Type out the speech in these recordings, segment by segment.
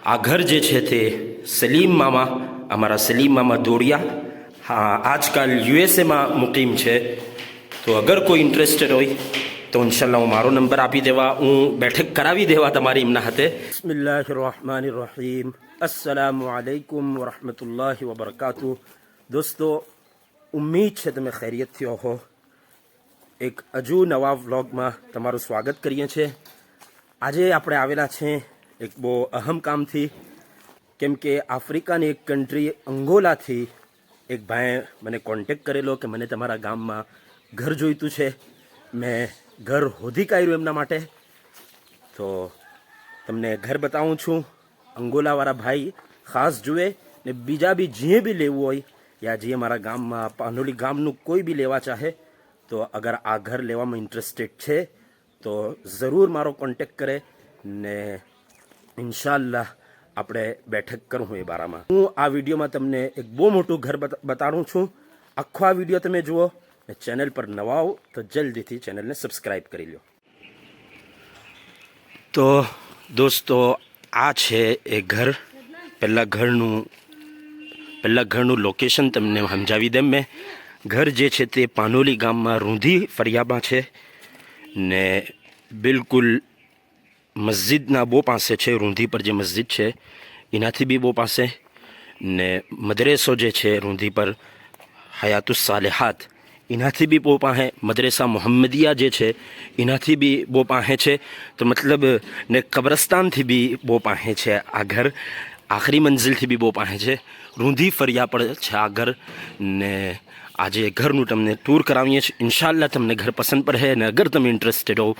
આ ઘર જે છે તે સલીમ મામા, અમારા સલીમ મામા દોડિયા, હા આજકાલ યુએસએમાં મુકીમ છે. તો અગર કોઈ ઇન્ટરેસ્ટેડ હોય તો ઇન્શાલ્લાહ હું મારો નંબર આપી દેવા, હું બેઠક કરાવી દેવા તમારી એમના હાથે. બિસ્મિલ્લાહિર રહમાનિર રહીમ. અસ્સલામુ અલૈકુમ વરહમતુલ્લાહિ વબરકાતુ. દોસ્તો, ઉમ્મીદ છે તમે ખૈરિયતથી હો. એક હજુ નવા વ્લોગમાં તમારું સ્વાગત કરીએ છીએ. આજે આપણે આવેલા છે એક બહુ અહમ કામથી, કેમ કે આફ્રિકાની એક કન્ટ્રી અંગોલાથી એક ભાઈએ મને કોન્ટેક્ટ કરેલો કે મને તમારા ગામમાં ઘર જોઈતું છે. મેં ઘર શોધી કાઢ્યું એમના માટે. તો તમને ઘર બતાવું છું. અંગોલાવાળા ભાઈ ખાસ જુએ ને બીજા બી જે બી લેવું હોય યા જે મારા ગામમાં પાનોલી ગામનું કોઈ બી લેવા ચાહે તો અગર આ ઘર લેવામાં ઇન્ટરેસ્ટેડ છે તો ઝરૂર મારો કોન્ટેક્ટ કરે ને ઇન્શાલ્લાહ આપણે બેઠક કરું હું એ બારામાં. હું આ વિડીયોમાં તમને એક બહુ મોટું ઘર બતાડું છું. આખો આ વિડીયો તમે જુઓ ને ચેનલ પર નવા આવો તો જલ્દીથી ચેનલને સબસ્ક્રાઈબ કરી લો. તો દોસ્તો, આ છે એ ઘર. પહેલાં ઘરનું લોકેશન તમને સમજાવી દેમ. મેં ઘર જે છે તે પાનોલી ગામમાં રૂંધી ફળિયામાં છે ને બિલકુલ મસ્જિદના બહુ પાસે છે. રૂંધી પર જે મસ્જિદ છે એનાથી બી બહુ પાસે ને મદરેસો જે છે રૂંધી પર હયાતુસ સાલેહાત એનાથી બી બહુ પાસે, મદરેસા મોહમ્મદિયા જે છે એનાથી બી બહુ પાસે છે. તો મતલબ ને કબ્રસ્તાનથી બી બહુ પાસે છે આ ઘર. આખરી મંઝિલથી બી બહુ પાસે છે. રૂંધી ફરિયા પર છે આ ઘર ને આજે ઘરનું તમને ટૂર કરાવીએ છીએ. ઇન્શાલ્લાહ તમને ઘર પસંદ પડે અને અગર તમે ઇન્ટરેસ્ટેડ હો,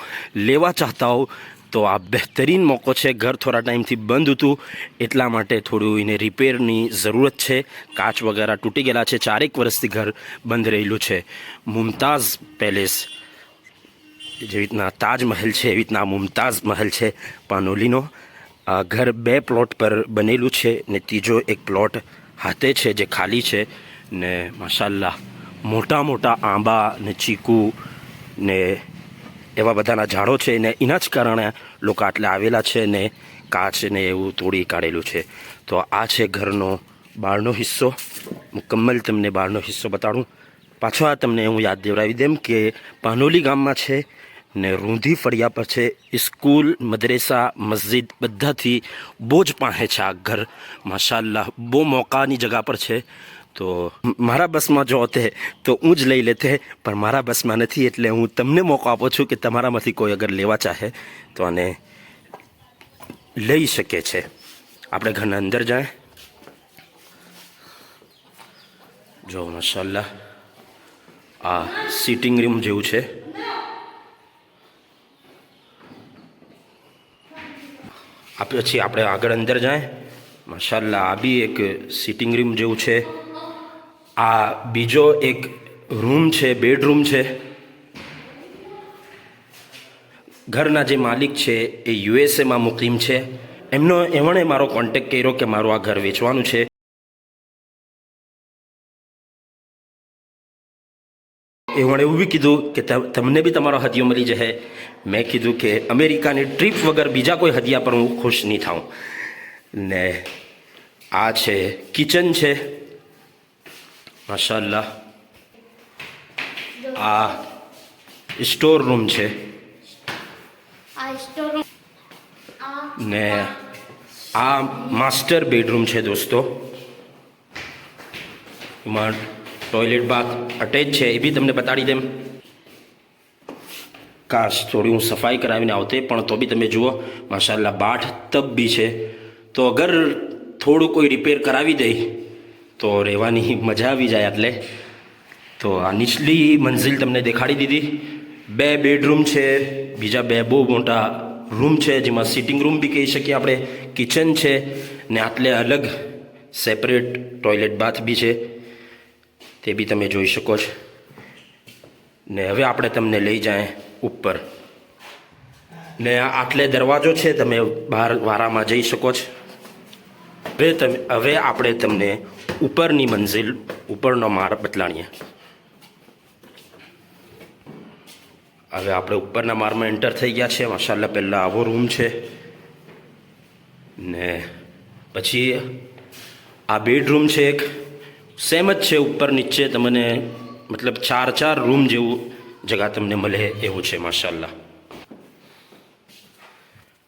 લેવા ચાહતા હો તો આ બહેતરીન મોકો છે. ઘર થોડા ટાઈમથી બંધ હતું એટલા માટે થોડું એને રિપેરની જરૂરત છે. કાચ વગેરે તૂટી ગયેલા છે. 4 વર્ષથી ઘર બંધ રહેલું છે. મુમતાઝ પેલેસ જેવી રીતના તાજમહેલ છે એવી રીતના મુમતાઝ મહેલ છે પાનોલીનો. આ ઘર 2 પ્લોટ પર બનેલું છે ને ત્રીજો એક પ્લોટ હાથે છે જે ખાલી છે. ને માશાલ્લાહ મોટા મોટા આંબા ને ચીકુ ને એવા બધાના ઝાડો છે ને એના જ કારણે લોકો આટલે આવેલા છે ને કાચ ને એવું તોડી કાઢેલું છે. તો આ છે ઘરનો બહારનો હિસ્સો. મુકમ્મલ તમને બહારનો હિસ્સો બતાડું. પાછો આ તમને હું યાદ દેવડાવી દેમ કે પાનોલી ગામમાં છે ને રૂંધી ફળિયા પર છે. સ્કૂલ, મદરેસા, મસ્જિદ બધાથી બહુ જ પાસે છે આ ઘર. માશાલ્લાહ બહુ મોકાની જગા પર છે. તો મારા બસમાં જો હોતે તો હું જ લઈ લેતે, પણ મારા બસમાં નથી એટલે હું તમને મોકો આપું છું કે તમારામાંથી કોઈ અગર લેવા ચાહે તો આને લઈ શકે છે. આપણે ઘરના અંદર જાય. જો માશાલ્લાહ આ સિટિંગ રૂમ જેવું છે. પછી આપણે આગળ અંદર જાય. માશાલ્લાહ આ બી એક સિટિંગ રૂમ જેવું છે. આ બીજો એક રૂમ છે, બેડરૂમ છે. ઘરના જે માલિક છે એ યુએસએમાં મુકીમ છે. એમણે મારો કોન્ટેક્ટ કર્યો કે મારું આ ઘર વેચવાનું છે. એમણે એવું બી કીધું કે તમને બી તમારો હદિયો મળી જશે. મેં કીધું કે અમેરિકાની ટ્રીપ વગર બીજા કોઈ હદિયા પર હું ખુશ નહીં થાઉં. ને આ છે કિચન છે. માશાલ્લાહ આ સ્ટોર રૂમ છે ને આ માસ્ટર બેડરૂમ છે દોસ્તો. એમાં ટોયલેટ બાથ અટેચ છે. એ બી તમને બતાડી દેમ. કાશ થોડી હું સફાઈ કરાવીને આવતે, પણ તો બી તમે જુઓ માશાલ્લાહ બાથ ટબ બી છે. તો અગર થોડું કોઈ રિપેર કરાવી દે તો રહેવાની મજા આવી જાય. એટલે તો આ નીચલી મંઝિલ તમને દેખાડી દીધી. 2 બેડરૂમ છે, બીજા 2 બહુ મોટા રૂમ છે જેમાં સિટિંગ રૂમ બી કહી શકીએ આપણે. કિચન છે ને આટલે અલગ સેપરેટ ટોયલેટ બાથ બી છે. તે બી તમે જોઈ શકો છો. ને હવે આપણે તમને લઈ જાય ઉપર ને આટલે દરવાજો છે, તમે બહાર વારામાં જઈ શકો છો. હવે આપણે તમને ઉપરની મંઝિલ, ઉપરનો માળ બતલાણીએ. હવે આપણે ઉપરના માળમાં એન્ટર થઈ ગયા છે. માશાલ્લાહ પહેલાં આવો રૂમ છે ને પછી આ બેડરૂમ છે, એક સેમ જ છે, ઉપર નીચે તમને મતલબ 4 રૂમ જેવું જગા તમને મળે એવું છે માશાલ્લાહ.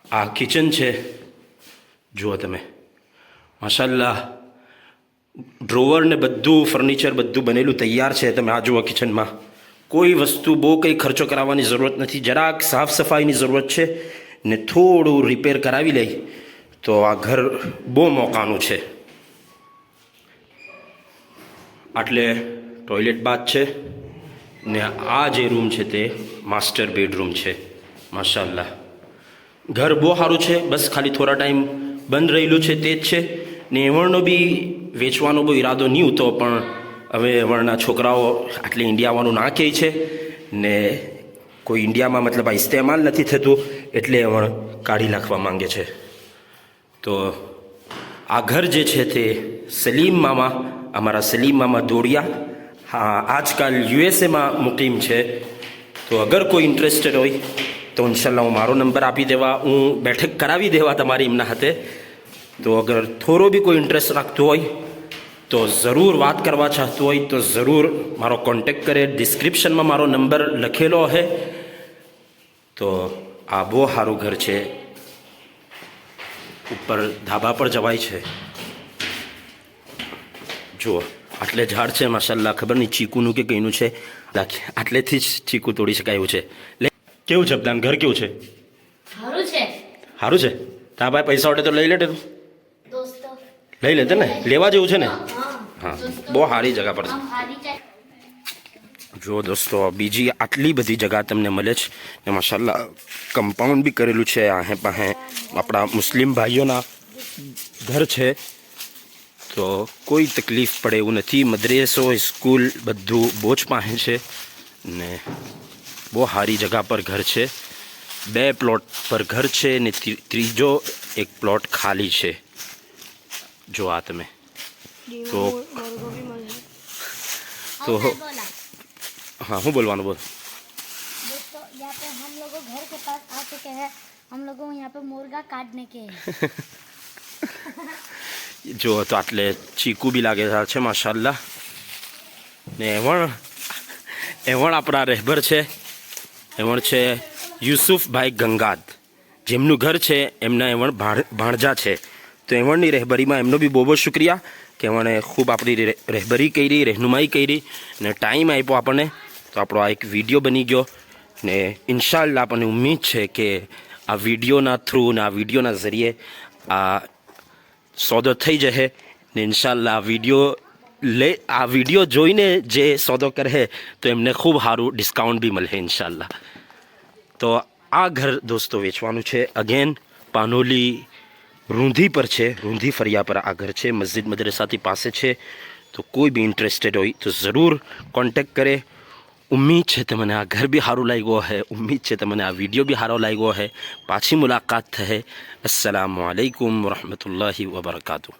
આ કિચન છે, જુઓ તમે માશાલ્લાહ. ડ્રોવર ને બધું ફર્નિચર બધું બનેલું તૈયાર છે. તમે આ જુઓ, કિચનમાં કોઈ વસ્તુ બહુ કંઈ ખર્ચો કરાવવાની જરૂરત નથી. જરાક સાફ સફાઈની જરૂરત છે ને થોડું રિપેર કરાવી લઈ તો આ ઘર બહુ મોકાનું છે. આટલે ટોયલેટ બાથ છે ને આ જે રૂમ છે તે માસ્ટર બેડરૂમ છે માશાલ્લાહ. ઘર બહુ સારું છે, બસ ખાલી થોડા ટાઈમ બંધ રહેલું છે તે જ છે ને. એવણનો બી વેચવાનો બહુ ઈરાદો નહીં હતો, પણ હવે એવણના છોકરાઓ આટલે ઇન્ડિયા આવવાનું ના કહે છે ને કોઈ ઇન્ડિયામાં મતલબ આ ઇસ્તેમાલ નથી થતું એટલે એવણ કાઢી નાખવા માંગે છે. તો આ ઘર જે છે તે સલીમ મામા, અમારા સલીમ મામા દોડિયા, હા આજકાલ યુએસએમાં મુકીમ છે. તો અગર કોઈ ઇન્ટરેસ્ટેડ હોય તો ઇન્શાલ્લાહ હું મારો નંબર આપી દેવા, હું બેઠક કરાવી દેવા તમારી એમના હાથે. તો અગર થોડો બી કોઈ ઇન્ટરેસ્ટ રાખતો હોય તો ઝરૂર વાત કરવા ચાહતો હોય તો ઝરૂર મારો કોન્ટેક્ટ કરે. ડિસ્ક્રિપ્શનમાં મારો નંબર લખેલો હે. તો આ બહુ સારું ઘર છે, ઉપર ધાબા પર જવાય છે. જુઓ આટલે ઝાડ છે માશાલ્લાહ, ખબર નહીં ચીકુનું કે કઈનું છે, આટલેથી જ ચીકુ તોડી શકાય એવું છે. કેવું છે બધાને ઘર? કેવું છે? સારું છે. સારું છે. તા ભાઈ પૈસા વટે તો લઈ લેતે, તું દોસ્તો લઈ લેતે ને, લેવા જેવું છે ને? હા, બહુ સારી જગા પર છે. જો દોસ્તો, બીજી આટલી બધી જગા તમને મળે છે ને માશાલ્લાહ કમ્પાઉન્ડ બી કરેલું છે. આહે પાસે આપણા મુસ્લિમ ભાઈઓના ઘર છે, તો કોઈ તકલીફ પડે એવું નથી. મદ્રેસો, સ્કૂલ બધું બહુ જ પાસે છે ને બહુ સારી જગા પર ઘર છે. 2 પ્લોટ પર ઘર છે ને ત્રીજો એક પ્લોટ ખાલી છે. જો આ તમે તો हाँ हूँ बोलवाना बोल. दोस्तों यहाँ पे हम लोगों घर के पास आ चुके हैं. हम लोगों यहाँ पे मुर्गा काटने के हैं. जो तो आटले चीकू भी लागे છે માશાલ્લાહ. ને એવણ આપણા રહેબર છે, એવણ છે યુસુફભાઈ ગંગાદ, જેમનું ઘર છે એમના એવણ ભાણજા છે. તો એવણની રહેબરીમાં એમનો બી બહુ બહુ શુક્રિયા કે એમણે ખૂબ આપણી રહેબરી કરી, રહેનુમાઈ કરી ને ટાઈમ આપ્યો આપણને. તો આપણો આ એક વિડીયો બની ગયો ને ઇન્શાલ્લાહ આપણને ઉમ્મીદ છે કે આ વિડીયોના થ્રુ ને આ વિડીયોના ઝરીએ આ સોદો થઈ જશે ને ઇન્શાલ્લાહ આ વિડીયો જોઈને જે સોદો કરે તો એમને ખૂબ સારું ડિસ્કાઉન્ટ બી મળે ઇન્શાલ્લાહ. તો આ ઘર દોસ્તો વેચવાનું છે. અગેન પાનોલી રૂંધી પર છે, રૂંધી ફરિયા પર આ ઘર છે, મસ્જિદ મદરસાથી પાસે છે. તો કોઈ બી ઇન્ટરેસ્ટેડ હોય તો ઝરૂર કોન્ટેક્ટ કરે. ઉમ્મીદ છે તમને આ ઘર બી સારું લાગ્યો હે, ઉમ્મીદ છે તમને આ વિડીયો બી સારો લાગ્યો હે. પાછી મુલાકાત થશે. અસ્સલામુ અલૈકુમ વરહમતુલ્લાહિ વબરકાતુહ.